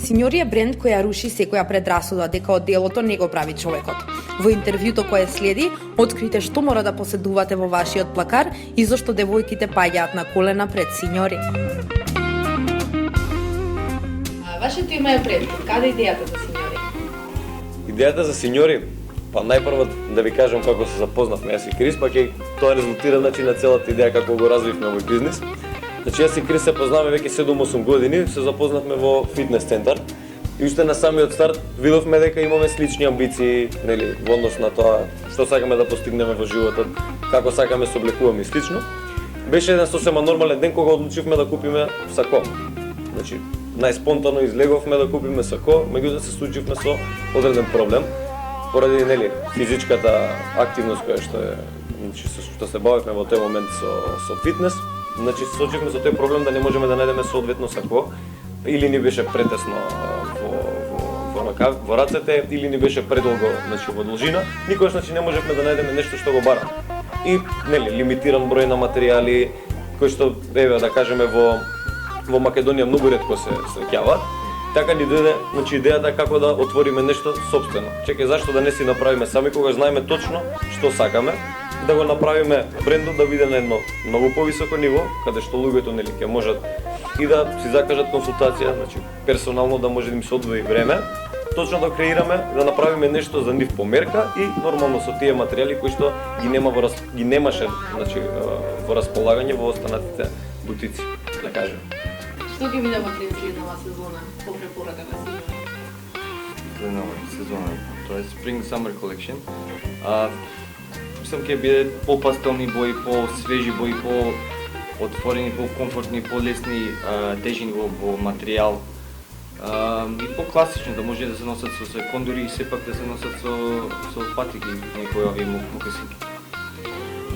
Синьори е бренд кој ја руши секоја предрасуда дека одделото не го прави човекот. Во интервјуто кое следи, открите што мора да поседувате во вашиот плакар и зошто девојките паѓаат на колена пред Синьори. Вашето име е бренд. Каде е идејата за Синьори? Идејата за Синьори, па најпрво да ви кажам како се запознавме јас и Крис, па ќе тоа резултира на целата идеја како го развивме овој бизнис. Јас и Крис се познаваме веќе 7-8 години, се запознавме во фитнес центар и уште на самиот старт видовме дека имаме слични амбиции, нели, во однос на тоа што сакаме да постигнеме во животот, како сакаме се облекуваме и слично. Беше еден сосема нормален ден кога одлучивме да купиме сако. Значи, најспонтано излеговме да купиме сако, меѓутоа се случивме со одреден проблем поради, нели, физичката активност која што е, значи, што се бавевме во тој момент со фитнес. Значи, се соочивме со тој проблем да не можеме да најдеме соодветно сако, или ни беше претесно во рацете, или ни беше предолго, значи, во должина. Никогаш, значи, не можевме да најдеме нешто што го бара. И, нели, лимитиран број на материјали, кои што, еве, да кажеме, во Македонија многу ретко се среќаваат. Така ни дојде, значи, идејата како да отвориме нешто сопствено. Чекај, зашто да не си направиме сами, кога знаеме точно што сакаме, да го направиме брендот да биде на едно многу повисоко ниво, каде што луѓето, нели, ќе можат и да си закажат консултација, значи персонално да може да им се одвои време, точно да креираме, да направиме нешто за нив по мерка и нормално со тие материјали кои што ги немаше, значи, во располагање во останатите бутици, да кажем. Што ќе видиме во следнава сезона по препорака на Синьори? Следнава сезона, тоа е Spring Summer Collection. Мислам ќе биде по-пастелни бои, по-свежи бои, по-отворени, по-комфортни, по-лесни тежини во материјал. И по-класични, да може да се носат со кондури и сепак да се носат со патики, некои овие мокасинки.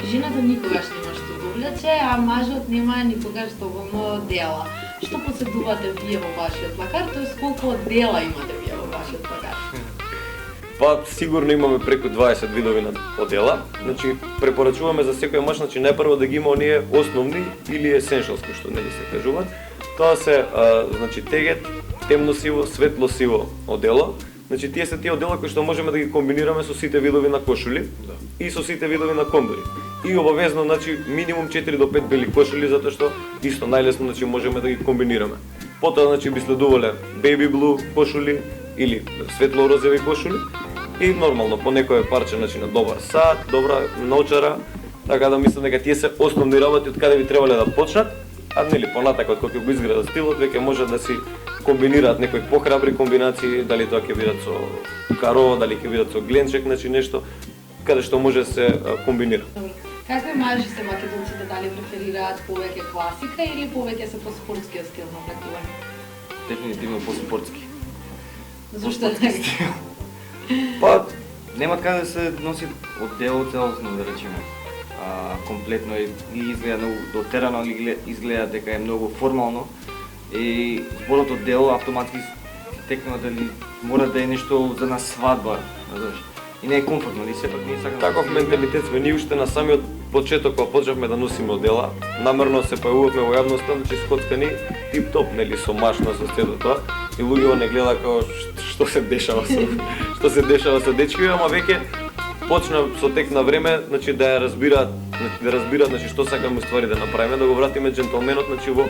Жената никогаш нема што да облече, а мажот нема никогаш доволно дела. Што поседувате вие во вашиот плакар, тоест колку дела имате вие во вашиот плакар? Па сигурно имаме преку 20 видови на одела. Значи препорачуваме за секој маж, значи најпрво да ги има оние основни или essentials кои што нели се кажуваат. Тоа се значи тегет, темно-сиво, светло-сиво одело. Значи тие се тие одела кои што можеме да ги комбинираме со сите видови на кошули и со сите видови на кондури. И обавезно, значи минимум 4 до 5 бели кошули затоа што исто најлесно, значи можеме да ги комбинираме. Потоа, значи би следувале baby blue кошули или светло-розови кошули и нормално по некое парче, значи на добар сат, добра научара, така да мислам дека тие се основни работи од каде би требале да почнат, а нели понатака од кога го изгледа стилот веќе може да си комбинираат некои похрабри комбинации, дали тоа ќе бидат со каро, дали ќе бидат со гленчек, значи нешто каде што може да се комбинира. Какви мажи се македонците, дали преферираат повеќе класика или повеќе се по спортскиот стил на облекување? Дефинитивно по-спортски. Зошто така? Па, нема каде да се носи оддело целосно, да речеме. Комплетно или изгледа многу дотерано, или изгледа дека е многу формално. И зборот оддело автоматски текнува дали мора да е нешто за на свадба, знаеш. И не е комфортно, и сепак ние сакаме. Таков менталитет сме ние уште на самиот почеток кога почнавме да носиме одела. Намерно се појавувавме во јавноста, значи скоцкани тип-топ, нели, со машна, со сето тоа. И луѓето не гледа како што се дешава со дечки, ама веќе почна со тек на време, значи да ја разбираат, значи што сакаме ствари да направиме, да го вратиме џентлменот, значи во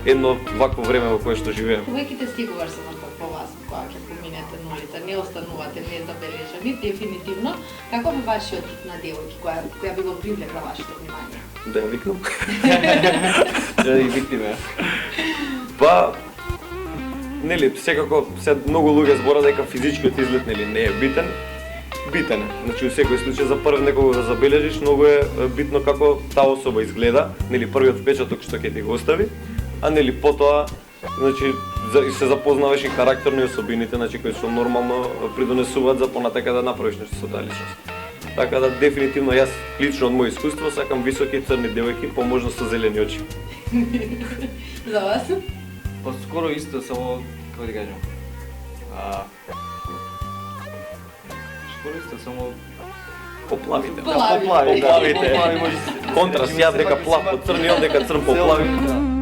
едно вакво време во кое што живееме. Повеќите секогаш се носат по вас кога ќе поминете нулите, не останувате незабележани, дефинитивно. Како е вашиот тип на девојки која би го привлекла вашето внимание? Да ја викнам? Да ја викнеме. Па, нели, секако се многу луѓе збора дека физичкиот изглед, нели, не е битен. Битен е. Значи, во секој случај за прв некого да забележиш, многу е битно како таа особа изгледа, нели, првиот впечаток што ќе ти го остави, а нели потоа, значи, се запознаваш и карактерни особините, значи кои што нормално придонесуваат за понатака да направиш нешто со таа личност. Така да дефинитивно јас лично од моје искуство сакам високи црни девојки, по можност со зелени очи. За вас? Па скоро исто, само како да кажам. Скоро исто, само Поплавите. Поплави. Поплавите. Контраст, јас дека плав по црн, јас дека црн по плави.